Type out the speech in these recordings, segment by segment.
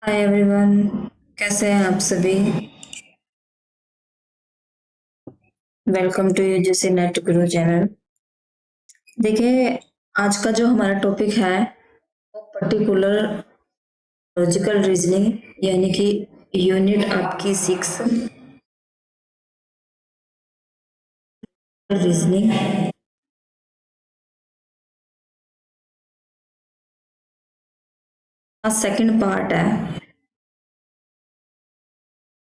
Hi everyone, कैसे हैं आप सभी। Welcome to UGC net Guru channel. देखिए, आज का जो हमारा टॉपिक है वो पर्टिकुलर लॉजिकल रीजनिंग यानी कि यूनिट आपकी 6 रीजनिंग का सेकंड पार्ट है।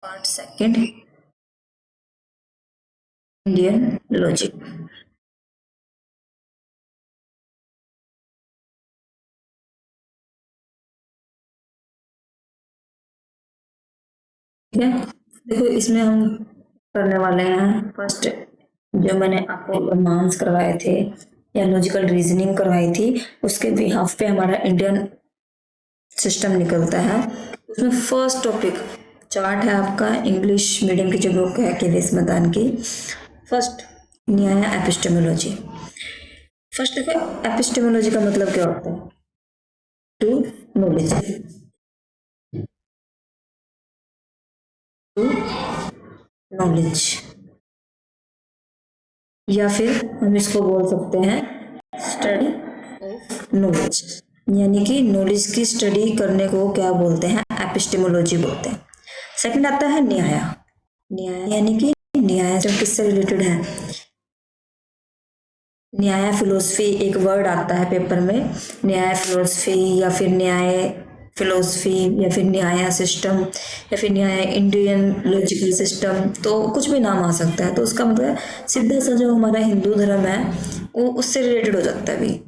Part second, Indian logic. ठीक है, देखो इसमें हम करने वाले हैं फर्स्ट, जो मैंने आपको रोमांस करवाए थे या लॉजिकल रीजनिंग करवाई थी, उसके बिहाफ पे हमारा इंडियन सिस्टम निकलता है। उसमें फर्स्ट टॉपिक चार्ट है आपका इंग्लिश मीडियम की जो बुक है केवीएस मैदान की। फर्स्ट न्याय एपिस्टेमोलॉजी। फर्स्ट देखो, एपिस्टेमोलॉजी का मतलब क्या होता है? टू नॉलेज, टू नॉलेज, या फिर हम इसको बोल सकते हैं स्टडी ऑफ नॉलेज, यानी कि नॉलेज की स्टडी करने को क्या बोलते हैं? एपिस्टेमोलॉजी बोलते हैं। सेकंड आता है न्याय। न्याय यानी कि न्याय जो किससे रिलेटेड है? न्याय फिलोसफी एक वर्ड आता है पेपर में, न्याय फिलोसफी या फिर न्याय फिलोसफी या फिर न्याय सिस्टम या फिर न्याय इंडियन लॉजिकल सिस्टम, तो कुछ भी नाम आ सकता है। तो उसका मतलब सीधा सा जो हमारा हिंदू धर्म है वो उससे रिलेटेड हो जाता है भी।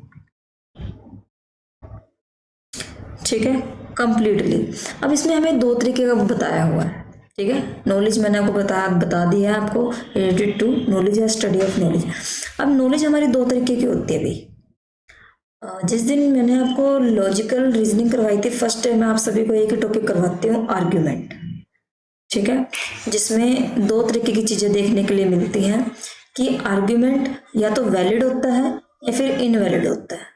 ठीक है, कंप्लीटली। अब इसमें हमें दो तरीके का बताया हुआ है। ठीक है, नॉलेज मैंने आपको बता दिया है आपको, रिलेटेड टू नॉलेज या स्टडी ऑफ नॉलेज। अब नॉलेज हमारी दो तरीके की होती है भाई। जिस दिन मैंने आपको लॉजिकल रीजनिंग करवाई थी फर्स्ट टाइम, मैं आप सभी को एक ही टॉपिक करवाती हूँ, आर्ग्यूमेंट। ठीक है, जिसमें दो तरीके की चीजें देखने के लिए मिलती हैं कि आर्ग्यूमेंट या तो वैलिड होता है या फिर इनवैलिड होता है।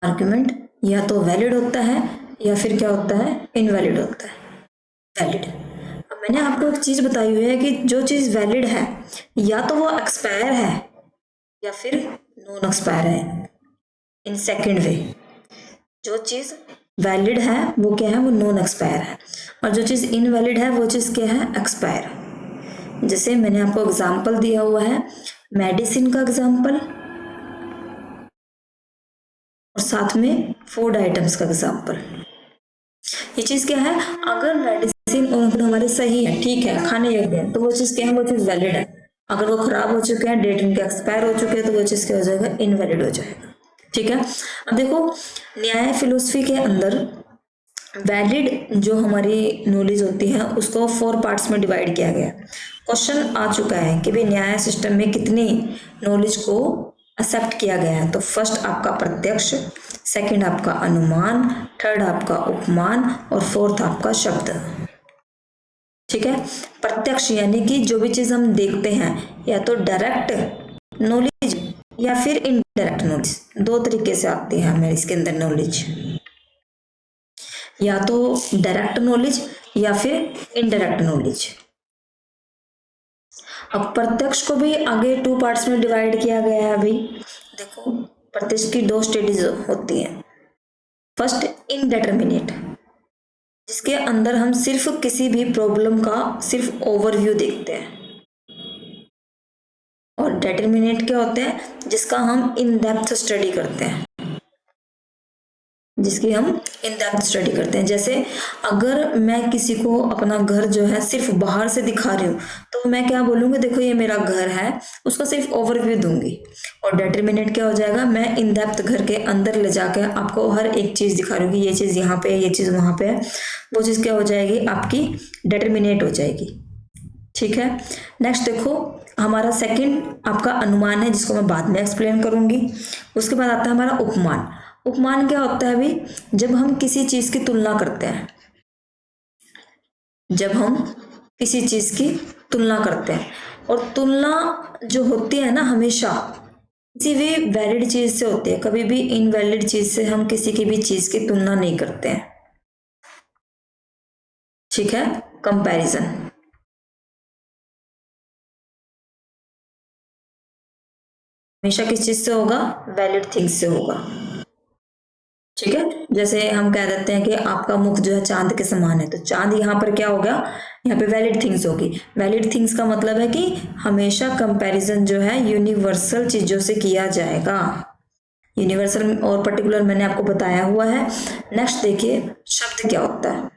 आर्ग्यूमेंट या तो वैलिड होता है या फिर क्या होता है? इनवैलिड होता है। वैलिड, अब मैंने आपको एक चीज बताई हुई है कि जो चीज वैलिड है या तो वो एक्सपायर है या फिर नॉन एक्सपायर है। इन सेकंड वे, जो चीज वैलिड है वो क्या है? वो नॉन एक्सपायर है, और जो चीज इनवैलिड है वो चीज क्या है? एक्सपायर। जैसे मैंने आपको एग्जांपल दिया हुआ है, मेडिसिन का एग्जांपल, और साथ में फूड आइटम्स का एग्जांपल। ये चीज क्या है? अगर मेडिसिन और हमारे सही है, ठीक है, खाने योग्य है, तो वो चीज क्या है? वो चीज वैलिड है। अगर वो खराब हो चुके हैं, डेट इनके एक्सपायर हो चुके हैं, तो वो चीज क्या हो जाएगा? इनवैलिड हो जाएगा। ठीक है, अब देखो न्याय फिलोसफी के अंदर वैलिड जो हमारी नॉलेज होती है उसको 4 पार्ट्स में डिवाइड किया गया। क्वेश्चन आ चुका है कि भाई न्याय सिस्टम में कितनी नॉलेज को एक्सेप्ट किया गया है। तो फर्स्ट आपका प्रत्यक्ष, सेकंड आपका अनुमान, थर्ड आपका उपमान, और फोर्थ आपका शब्द। ठीक है, प्रत्यक्ष यानी कि जो भी चीज हम देखते हैं, या तो डायरेक्ट नॉलेज या फिर इनडायरेक्ट नॉलेज, दो तरीके से आती है हमें इसके अंदर नॉलेज, या तो डायरेक्ट नॉलेज या फिर इनडायरेक्ट नॉलेज। अब प्रत्यक्ष को भी आगे 2 पार्ट्स में डिवाइड किया गया है अभी। देखो, प्रत्यक्ष की 2 स्टेजेस होती हैं। फर्स्ट इनडेटर्मिनेट, जिसके अंदर हम सिर्फ किसी भी प्रॉब्लम का सिर्फ ओवरव्यू देखते हैं, और डेटर्मिनेट क्या होते हैं? जिसका हम इन डेप्थ स्टडी करते हैं, जिसकी हम इन डेप्थ स्टडी करते हैं। जैसे अगर मैं किसी को अपना घर जो है सिर्फ बाहर से दिखा रही हूँ, तो मैं क्या बोलूंगी? देखो ये मेरा घर है, उसका सिर्फ ओवरव्यू दूंगी। और डिटरमिनेट क्या हो जाएगा? मैं इन डेप्थ घर के अंदर ले जाकर आपको हर एक चीज दिखा रही हूँ कि ये चीज यहाँ पे है, ये चीज वहां पे है। वो चीज क्या हो जाएगी? आपकी डिटरमिनेट हो जाएगी। ठीक है, नेक्स्ट देखो, हमारा सेकंड आपका अनुमान है, जिसको मैं बाद में एक्सप्लेन करूंगी। उसके बाद आता है हमारा उपमान। उपमान क्या होता है अभी? जब हम किसी चीज की तुलना करते हैं, जब हम किसी चीज की तुलना करते हैं, और तुलना जो होती है ना, हमेशा किसी भी वैलिड चीज से होते हैं, कभी भी इनवैलिड चीज से हम किसी की भी चीज की तुलना नहीं करते हैं, ठीक है। कंपैरिजन, हमेशा किस चीज से होगा, वैलिड थिंग से होगा, ठीक है। जैसे हम कह देते हैं कि आपका मुख जो है चांद के समान है, तो चांद यहाँ पर क्या होगा, यहाँ पे वैलिड थिंग्स होगी। वैलिड थिंग्स का मतलब है कि हमेशा कंपैरिजन जो है यूनिवर्सल चीजों से किया जाएगा। यूनिवर्सल और पर्टिकुलर मैंने आपको बताया हुआ है। नेक्स्ट देखिए शब्द क्या होता है।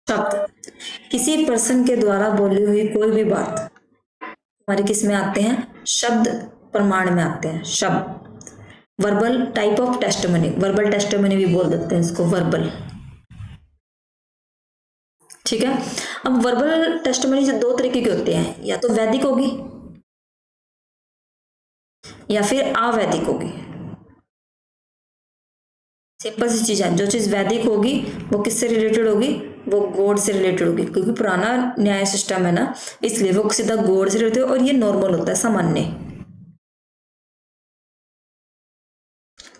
शब्द किसी पर्सन के द्वारा बोली हुई कोई भी बात हमारे किस में आते हैं, शब्द प्रमाण में आते हैं। शब्द verbal type of testimony, verbal testimony भी बोल देते हैं इसको, वर्बल, ठीक है। अब वर्बल टेस्टिमनी जो दो तरीके के होते हैं, या तो वैदिक होगी या फिर अवैदिक होगी। सिंपल सी चीज है, जो चीज वैदिक होगी वो किससे रिलेटेड होगी, वो गॉड से रिलेटेड होगी, क्योंकि पुराना न्याय सिस्टम है ना, इसलिए वो सीधा गॉड से रिलेटेड, और ये नॉर्मल होता है, सामान्य,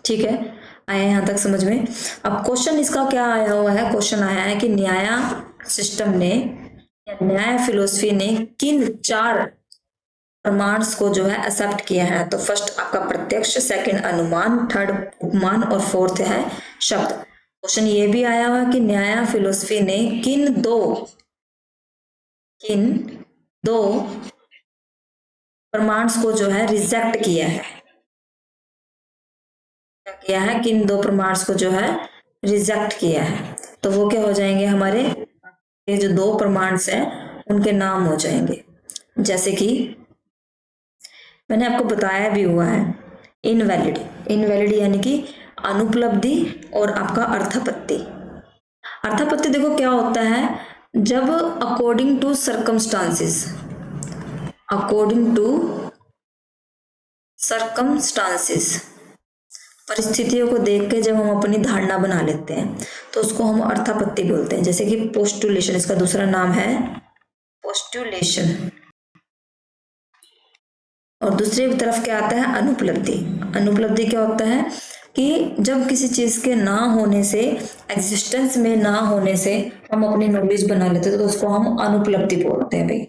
ठीक है। आया यहाँ तक समझ में। अब क्वेश्चन इसका क्या आया हुआ है, क्वेश्चन आया है कि न्याय सिस्टम ने या न्याय फिलोसफी ने किन चार प्रमाण्स को जो है एक्सेप्ट किया है। तो फर्स्ट आपका प्रत्यक्ष, सेकंड अनुमान, थर्ड उपमान और फोर्थ है शब्द। क्वेश्चन ये भी आया हुआ कि न्याय फिलोसफी ने किन दो प्रमाण्स को जो है रिजेक्ट किया है, क्या किया है, किन दो प्रमाण्स को जो है रिजेक्ट किया है। तो वो क्या हो जाएंगे, हमारे ये जो दो प्रमाण्स हैं उनके नाम हो जाएंगे। जैसे कि मैंने आपको बताया भी हुआ है, इनवैलिड, इनवैलिड यानी कि अनुपलब्धि, और आपका अर्थापत्ति। अर्थापत्ति देखो क्या होता है, जब according to circumstances, according to circumstances, परिस्थितियों को देख के जब हम अपनी धारणा बना लेते हैं तो उसको हम अर्थापत्ति बोलते हैं। जैसे कि पोस्टुलेशन, इसका दूसरा नाम है पोस्टुलेशन, और दूसरी तरफ क्या आता है, अनुपलब्धि। अनुपलब्धि क्या होता है कि जब किसी चीज के ना होने से, एग्जिस्टेंस में ना होने से हम अपनी नॉलेज बना लेते हैं, तो उसको हम अनुपलब्धि बोलते हैं। भाई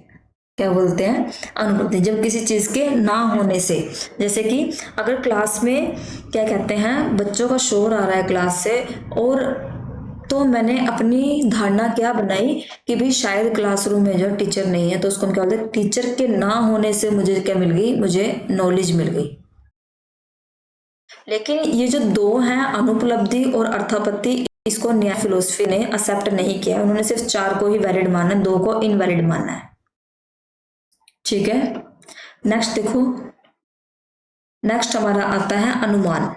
क्या बोलते हैं, अनुपलब्धि। जब किसी चीज के ना होने से, जैसे कि अगर क्लास में क्या कहते हैं, बच्चों का शोर आ रहा है क्लास से, और तो मैंने अपनी धारणा क्या बनाई कि भाई शायद क्लासरूम में जो टीचर नहीं है, तो उसको हम क्या बोलते हैं, टीचर के ना होने से मुझे क्या मिल गई, मुझे नॉलेज मिल गई। लेकिन ये जो दो हैं, अनुपलब्धि और अर्थापत्ति, इसको न्याय फिलोसफी ने एक्सेप्ट नहीं किया। उन्होंने सिर्फ चार को ही वैलिड माना, दो को इनवैलिड माना है, ठीक है। नेक्स्ट देखो, नेक्स्ट हमारा आता है अनुमान।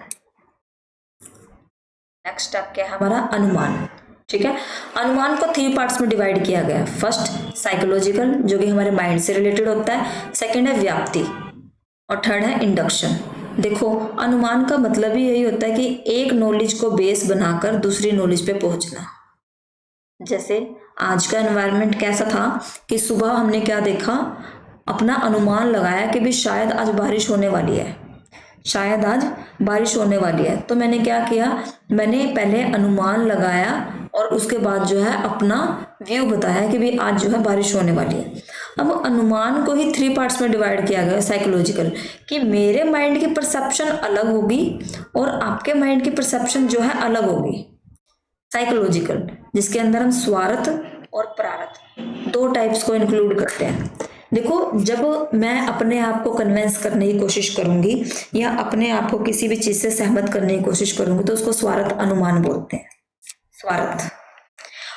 नेक्स्ट आप क्या है, हमारा अनुमान, ठीक है। अनुमान को 3 पार्ट्स में डिवाइड किया गया है। फर्स्ट साइकोलॉजिकल, जो कि हमारे माइंड से रिलेटेड होता है, सेकंड है व्याप्ति, और थर्ड है इंडक्शन। देखो अनुमान का मतलब ही यही होता है कि एक नॉलेज को बेस बनाकर दूसरी नॉलेज पे पहुंचना। जैसे आज का एनवायरनमेंट कैसा था कि सुबह हमने क्या देखा, अपना अनुमान लगाया कि भी शायद आज बारिश होने वाली है, शायद आज बारिश होने वाली है। तो मैंने क्या किया, मैंने पहले अनुमान लगाया और उसके बाद जो है अपना व्यू बताया कि भी आज जो है बारिश होने वाली है। अब अनुमान को ही 3 पार्ट्स में डिवाइड किया गया, साइकोलॉजिकल, कि मेरे माइंड की परसेप्शन अलग होगी और आपके माइंड की परसेप्शन जो है अलग होगी। साइकोलॉजिकल, जिसके अंदर हम स्वार्थ और प्रारब्ध 2 टाइप्स को इंक्लूड करते हैं। देखो जब मैं अपने आप को कन्विंस करने की कोशिश करूंगी या अपने आप को किसी भी चीज से सहमत करने की कोशिश करूंगी, तो उसको स्वार्थ अनुमान बोलते हैं, स्वार्थ।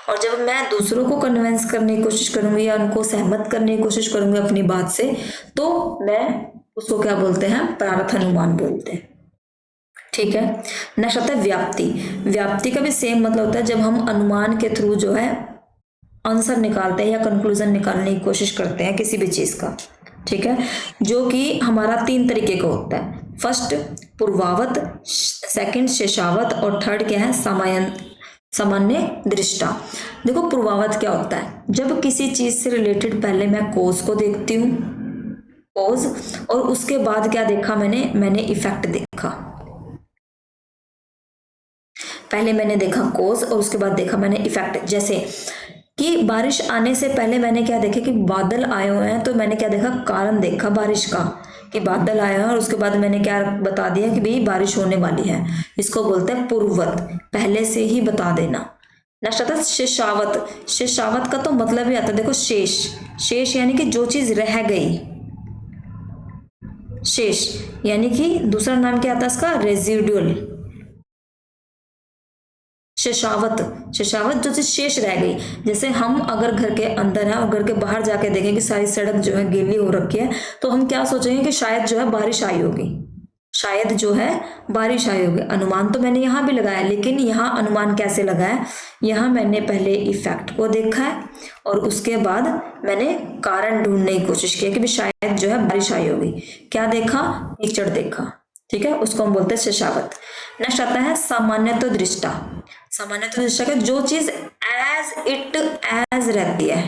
और जब मैं दूसरों को कन्विंस करने की कोशिश करूंगी या उनको सहमत करने की कोशिश करूंगी अपनी बात से, तो मैं उसको क्या बोलते हैं, प्रारब्ध अनुमान बोलते हैं, ठीक है। नेक्स्ट आता है व्याप्ति। व्याप्ति का भी सेम मतलब होता है जब हम अनुमान के थ्रू जो है आंसर निकालते हैं या कंक्लूजन निकालने की कोशिश करते हैं किसी भी चीज का, ठीक है, जो कि हमारा 3 तरीके का होता है। फर्स्ट पूर्वावत, सेकंड शेषावत, और थर्ड क्या है, सामान्य दृष्टा। देखो पूर्वावत क्या होता है, जब किसी चीज से रिलेटेड पहले मैं कोज को देखती हूँ, कोज, और उसके बाद क्या देखा मैंने इफेक्ट देखा। पहले मैंने देखा कोज और उसके बाद देखा मैंने इफेक्ट। जैसे कि बारिश आने से पहले मैंने क्या देखा कि बादल आए हुए हैं, तो मैंने क्या देखा, कारण देखा बारिश का कि बादल आए हैं, और उसके बाद मैंने क्या बता दिया कि भाई बारिश होने वाली है। इसको बोलते हैं पूर्ववत, पहले से ही बता देना। नेक्स्ट आता है शेषावत। शेषावत का तो मतलब ही आता है, देखो शेष, शेष यानी कि जो चीज रह गई, शेष यानी कि दूसरा नाम क्या आता है इसका, रेजिडुअल। शेषावत, शेषावत जो चीज शेष रह गई। जैसे हम अगर घर के अंदर हैं और घर के बाहर जाके देखें कि सारी सड़क जो है गीली हो रखी है, तो हम क्या सोचेंगे कि शायद जो है बारिश आई होगी, शायद जो है बारिश आई होगी। अनुमान तो मैंने यहाँ भी लगाया, लेकिन यहाँ अनुमान कैसे लगाया, यहाँ मैंने पहले इफेक्ट को देखा है और उसके बाद मैंने कारण ढूंढने की कोशिश की कि भी शायद जो है बारिश आई होगी। क्या देखा, कीचड़ देखा, ठीक है, उसको हम बोलते हैं शेषावत। नेक्स्ट आता है सामान्यतः दृष्टा। सामान्यतः दृष्टा का जो चीज एज इट एज रहती है,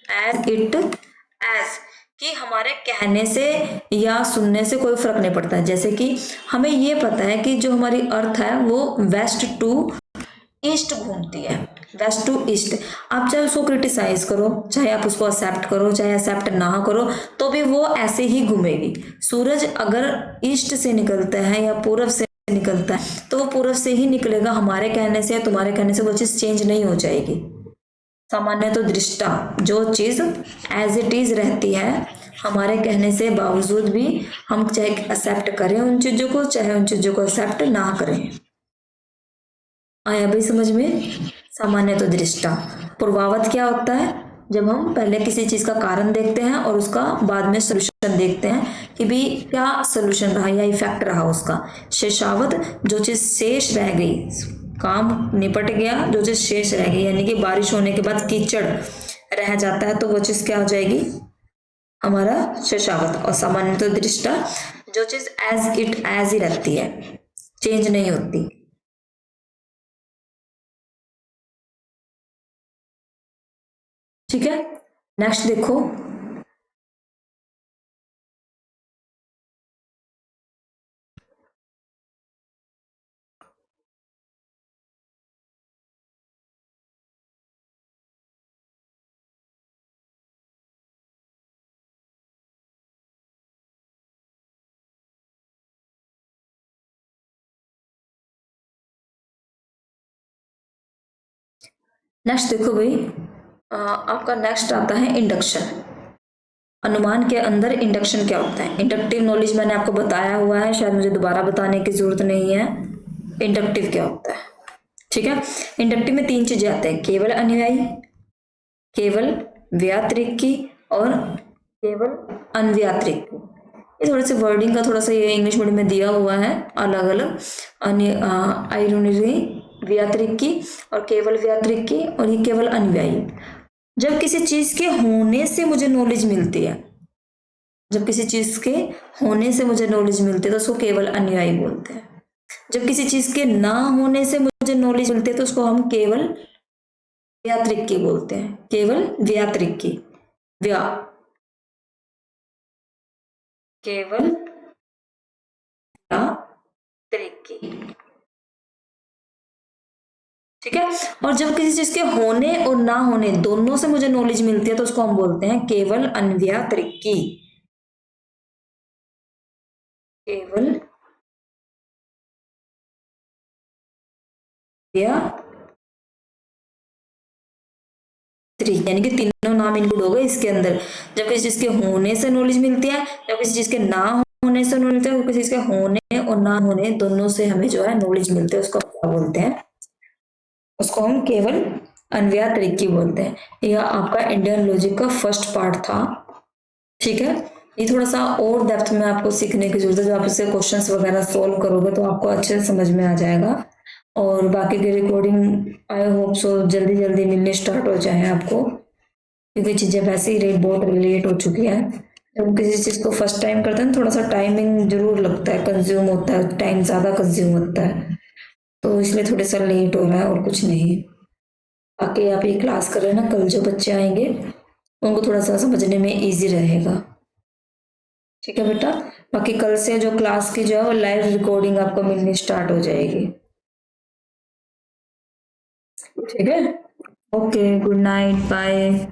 एज इट एज, कि हमारे कहने से या सुनने से कोई फर्क नहीं पड़ता है। जैसे कि हमें ये पता है कि जो हमारी अर्थ है वो वेस्ट टू ईस्ट घूमती है, वेस्ट टू ईस्ट। आप चाहे उसको क्रिटिसाइज करो, चाहे आप उसको एक्सेप्ट करो, चाहे एक्सेप्ट ना करो, तो भी वो ऐसे ही घूमेगी। सूरज अगर ईस्ट से निकलता है या पूर्व से निकलता है, तो वो पूर्व से ही निकलेगा। हमारे कहने से या तुम्हारे कहने से वो चीज चेंज नहीं हो जाएगी। सामान्य तो दृष्टा, जो चीज एज इट इज रहती है, हमारे कहने से बावजूद भी हम चाहे एक्सेप्ट करें उन चीजों को, चाहे उन चीजों को एक्सेप्ट ना करें। आया भाई समझ में। सामान्य तो दृष्टा। पूर्वावत क्या होता है, जब हम पहले किसी चीज का कारण देखते हैं और उसका बाद में सोल्यूशन देखते हैं कि भी क्या सोल्यूशन रहा या इफेक्ट रहा उसका। शेषावत, जो चीज शेष रह गई, काम निपट गया, जो चीज शेष रह गई, यानी कि बारिश होने के बाद कीचड़ रह जाता है, तो वो चीज क्या हो जाएगी, हमारा शेषावत। और सामान्य तो दृष्टा, जो चीज एज इट एज ही रहती है, चेंज नहीं होती। ठीक है, नेक्स्ट देखो, नेक्स्ट देखो भाई, आपका नेक्स्ट आता है इंडक्शन। अनुमान के अंदर इंडक्शन क्या होता है। इंडक्टिव नॉलेज मैंने आपको बताया हुआ है, शायद मुझे दोबारा बताने की जरूरत नहीं है। इंडक्टिव क्या होता है, ठीक है। इंडक्टिव में तीन चीजें आते हैं, केवल अनुयायी, केवल व्यातिरिकी और केवल अनव्यातिरिकी। ये थोड़े से वर्डिंग का थोड़ा सा ये इंग्लिश मीडियम में दिया हुआ है अलग अलग, आयरोनिरी, व्यातिरिकी और केवल व्यातिरिकी, और ये केवल अनुयायी। जब किसी चीज के होने से मुझे नॉलेज मिलती है, जब किसी चीज के होने से मुझे नॉलेज मिलती है तो उसको केवल अनुयायी बोलते हैं। जब किसी चीज के ना होने से मुझे नॉलेज मिलती है तो उसको हम केवल व्यातिरिकी बोलते हैं, केवल व्यातिरिकी, व्या, केवल व्यातिरिकी, ठीक है। और जब किसी चीज के होने और ना होने दोनों से मुझे नॉलेज मिलती है तो उसको हम बोलते हैं केवल अनव्यातिरिकी, केवल व्यातिरिकी, यानी कि तीनों नाम इंक्लूड हो गए इसके अंदर। जब किसी चीज के होने से नॉलेज मिलती है, जब किसी चीज के ना होने से नॉलेज मिलती है, किसी चीज के होने और ना होने दोनों से हमें जो है नॉलेज मिलती है, उसको क्या बोलते हैं, उसको हम केवल अनव्यातिरिकी बोलते हैं। यह आपका इंडियन लॉजिक का फर्स्ट पार्ट था, ठीक है। ये थोड़ा सा और डेप्थ में आपको सीखने की जरूरत है, जब आप इससे क्वेश्चंस वगैरह सोल्व करोगे तो आपको अच्छे से समझ में आ जाएगा। और बाकी की रिकॉर्डिंग आई होप सो जल्दी जल्दी मिलने स्टार्ट हो जाए आपको, क्योंकि चीज़ें वैसे ही बहुत रिलेट हो चुकी है। जब किसी चीज़ को फर्स्ट टाइम करते हैं थोड़ा सा टाइमिंग जरूर लगता है, कंज्यूम होता है, टाइम ज़्यादा कंज्यूम होता है। तो इसलिए थोड़ा सा लेट हो रहा है और कुछ नहीं। बाकी आप ये क्लास कर रहे हैं ना, कल जो बच्चे आएंगे उनको थोड़ा सा समझने में इजी रहेगा। ठीक है बेटा। बाकी कल से जो क्लास की जो है वो लाइव रिकॉर्डिंग आपको मिलनी स्टार्ट हो जाएगी। ठीक है। Okay, good night, bye.